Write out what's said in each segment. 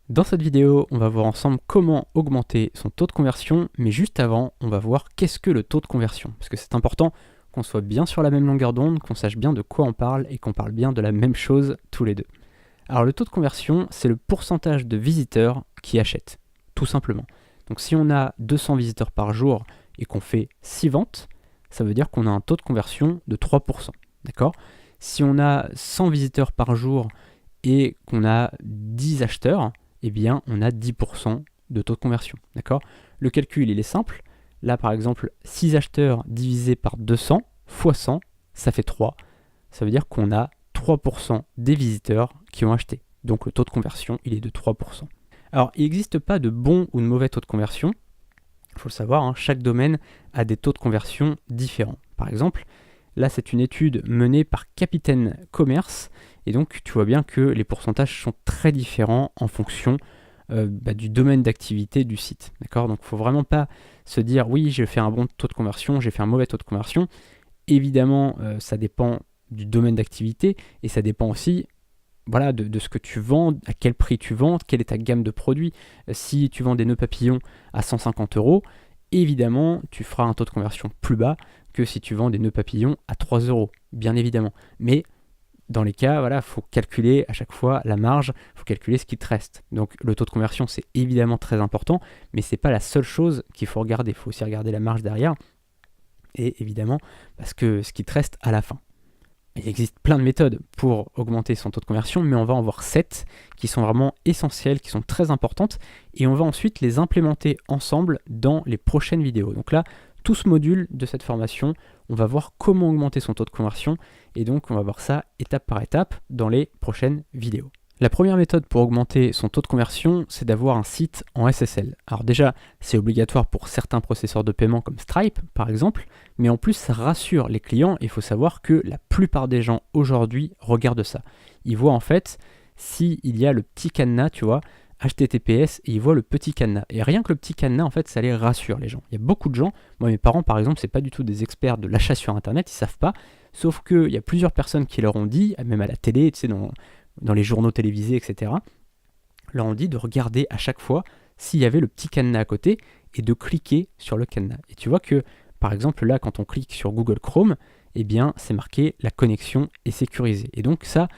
Dans cette vidéo, on va voir ensemble comment augmenter son taux de conversion, mais juste avant, on va voir qu'est-ce que le taux de conversion. Parce que c'est important qu'on soit bien sur la même longueur d'onde, qu'on sache bien de quoi on parle et qu'on parle bien de la même chose tous les deux. Alors le taux de conversion, c'est le pourcentage de visiteurs qui achètent, tout simplement. Donc si on a 200 visiteurs par jour et qu'on fait 6 ventes, ça veut dire qu'on a un taux de conversion de 3%. D'accord ? Si on a 100 visiteurs par jour et qu'on a 10 acheteurs, eh bien on a 10% de taux de conversion. D'accord ? Le calcul, il est simple. Là, par exemple, 6 acheteurs divisé par 200 fois 100, ça fait 3. Ça veut dire qu'on a 3% des visiteurs qui ont acheté. Donc le taux de conversion, il est de 3%. Alors, il n'existe pas de bon ou de mauvais taux de conversion. Il faut le savoir, hein, chaque domaine a des taux de conversion différents. Par exemple, là, c'est une étude menée par Capitaine Commerce. Et donc, tu vois bien que les pourcentages sont très différents en fonction du domaine d'activité du site. D'accord ? Donc, il ne faut vraiment pas se dire, oui, j'ai fait un bon taux de conversion, j'ai fait un mauvais taux de conversion. Évidemment, ça dépend du domaine d'activité et ça dépend aussi de ce que tu vends, à quel prix tu vends, quelle est ta gamme de produits. Si tu vends des nœuds papillons à 150 €, évidemment, tu feras un taux de conversion plus bas que si tu vends des nœuds papillons à 3 €, bien évidemment. Mais dans les cas, il faut calculer à chaque fois la marge, il faut calculer ce qui te reste. Donc le taux de conversion, c'est évidemment très important, mais ce n'est pas la seule chose qu'il faut regarder. Il faut aussi regarder la marge derrière, et évidemment, parce que ce qui te reste à la fin. Il existe plein de méthodes pour augmenter son taux de conversion, mais on va en voir 7 qui sont vraiment essentielles, qui sont très importantes, et on va ensuite les implémenter ensemble dans les prochaines vidéos. Donc là, tout ce module de cette formation, on va voir comment augmenter son taux de conversion, et donc on va voir ça étape par étape dans les prochaines vidéos. La première méthode pour augmenter son taux de conversion, c'est d'avoir un site en SSL. Alors déjà, c'est obligatoire pour certains processeurs de paiement comme Stripe, par exemple, mais en plus, ça rassure les clients. Il faut savoir que la plupart des gens aujourd'hui regardent ça. Ils voient en fait s'il y a le petit cadenas, tu vois, HTTPS, et ils voient le petit cadenas. Et rien que le petit cadenas, en fait, ça les rassure, les gens. Il y a beaucoup de gens, moi, mes parents, par exemple, c'est pas du tout des experts de l'achat sur Internet, ils savent pas, sauf qu'il y a plusieurs personnes qui leur ont dit, même à la télé, tu sais, dans les journaux télévisés, etc., leur ont dit de regarder à chaque fois s'il y avait le petit cadenas à côté et de cliquer sur le cadenas. Et tu vois que, par exemple, là, quand on clique sur Google Chrome, eh bien, c'est marqué « La connexion est sécurisée ». Et donc ça,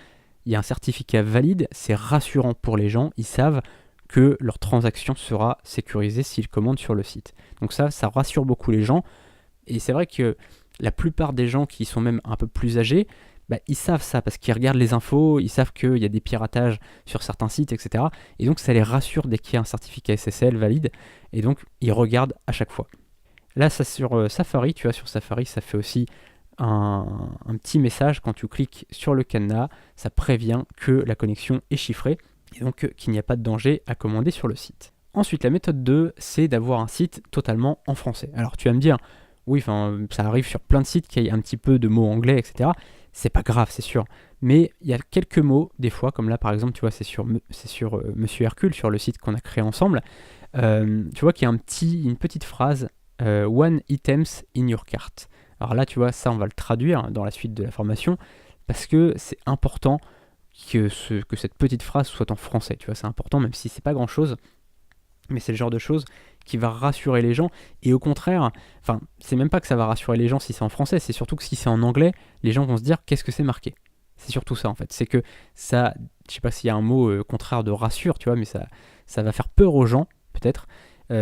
il y a un certificat valide, c'est rassurant pour les gens, ils savent que leur transaction sera sécurisée s'ils commandent sur le site. Donc ça rassure beaucoup les gens. Et c'est vrai que la plupart des gens qui sont même un peu plus âgés, ils savent ça parce qu'ils regardent les infos, ils savent qu'il y a des piratages sur certains sites, etc. Et donc ça les rassure dès qu'il y a un certificat SSL valide, et donc ils regardent à chaque fois. Là, ça sur Safari, tu vois, sur Safari, ça fait aussi un petit message quand tu cliques sur le cadenas, ça prévient que la connexion est chiffrée, et donc qu'il n'y a pas de danger à commander sur le site. Ensuite, la méthode 2, c'est d'avoir un site totalement en français. Alors tu vas me dire, oui, ça arrive sur plein de sites qu'il y ait un petit peu de mots anglais, etc. C'est pas grave, c'est sûr. Mais il y a quelques mots, des fois, comme là par exemple, tu vois, c'est sur Monsieur Hercule, sur le site qu'on a créé ensemble. Tu vois qu'il y a une petite phrase, One items in your cart. Alors là, tu vois, ça, on va le traduire dans la suite de la formation, parce que c'est important que cette petite phrase soit en français. Tu vois, c'est important, même si c'est pas grand-chose. Mais c'est le genre de choses qui va rassurer les gens, et au contraire, c'est même pas que ça va rassurer les gens si c'est en français, c'est surtout que si c'est en anglais, les gens vont se dire qu'est-ce que c'est marqué. C'est surtout ça en fait, c'est que ça, je sais pas s'il y a un mot contraire de rassure, tu vois, mais ça va faire peur aux gens, peut-être,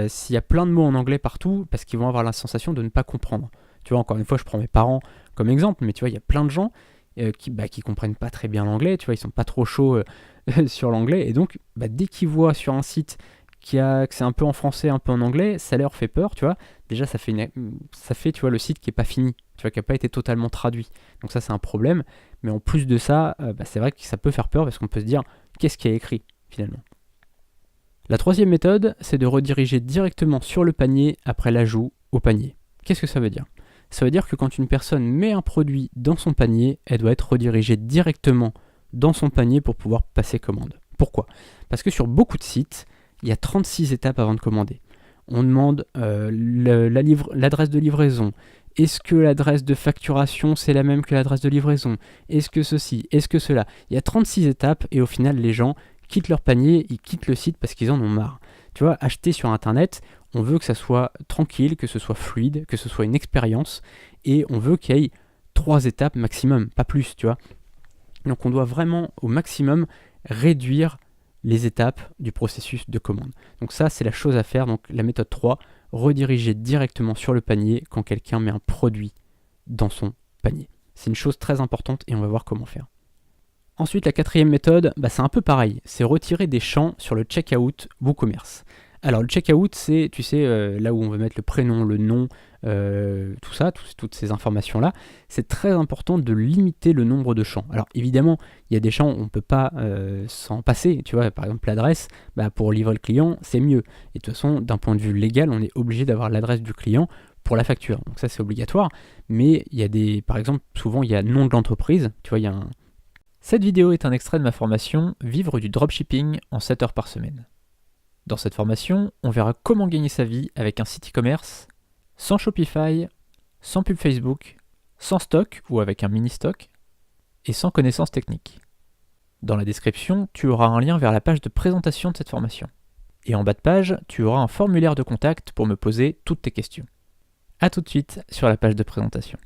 s'il y a plein de mots en anglais partout, parce qu'ils vont avoir la sensation de ne pas comprendre. Tu vois, encore une fois, je prends mes parents comme exemple, mais tu vois, il y a plein de gens qui comprennent pas très bien l'anglais, tu vois, ils sont pas trop chauds sur l'anglais, et donc, dès qu'ils voient sur un site que c'est un peu en français, un peu en anglais, ça leur fait peur, tu vois. Déjà, ça fait tu vois, le site qui n'est pas fini, tu vois, qui n'a pas été totalement traduit. Donc ça, c'est un problème. Mais en plus de ça, c'est vrai que ça peut faire peur parce qu'on peut se dire, qu'est-ce qui est écrit, finalement. La troisième méthode, c'est de rediriger directement sur le panier après l'ajout au panier. Qu'est-ce que ça veut dire ? Ça veut dire que quand une personne met un produit dans son panier, elle doit être redirigée directement dans son panier pour pouvoir passer commande. Pourquoi ? Parce que sur beaucoup de sites, il y a 36 étapes avant de commander. On demande l'adresse de livraison. Est-ce que l'adresse de facturation, c'est la même que l'adresse de livraison ? Est-ce que ceci ? Est-ce que cela ? Il y a 36 étapes, et au final, les gens quittent leur panier, ils quittent le site parce qu'ils en ont marre. Tu vois, acheter sur Internet, on veut que ça soit tranquille, que ce soit fluide, que ce soit une expérience, et on veut qu'il y ait 3 étapes maximum, pas plus, tu vois. Donc on doit vraiment au maximum réduire les étapes du processus de commande. Donc ça, c'est la chose à faire. Donc la méthode 3, rediriger directement sur le panier quand quelqu'un met un produit dans son panier. C'est une chose très importante et on va voir comment faire. Ensuite, la 4e méthode, c'est un peu pareil. C'est retirer des champs sur le checkout WooCommerce. Alors le checkout, c'est, tu sais, là où on va mettre le prénom, le nom, tout ça, toutes ces informations-là. C'est très important de limiter le nombre de champs. Alors évidemment, il y a des champs où on ne peut pas s'en passer. Tu vois, par exemple l'adresse, pour livrer le client, c'est mieux. Et de toute façon, d'un point de vue légal, on est obligé d'avoir l'adresse du client pour la facture. Donc ça, c'est obligatoire. Mais il y a des, par exemple, souvent il y a le nom de l'entreprise. Tu vois, il y a un... Cette vidéo est un extrait de ma formation « Vivre du dropshipping en 7 heures par semaine ». Dans cette formation, on verra comment gagner sa vie avec un site e-commerce sans Shopify, sans pub Facebook, sans stock ou avec un mini-stock et sans connaissances techniques. Dans la description, tu auras un lien vers la page de présentation de cette formation. Et en bas de page, tu auras un formulaire de contact pour me poser toutes tes questions. A tout de suite sur la page de présentation.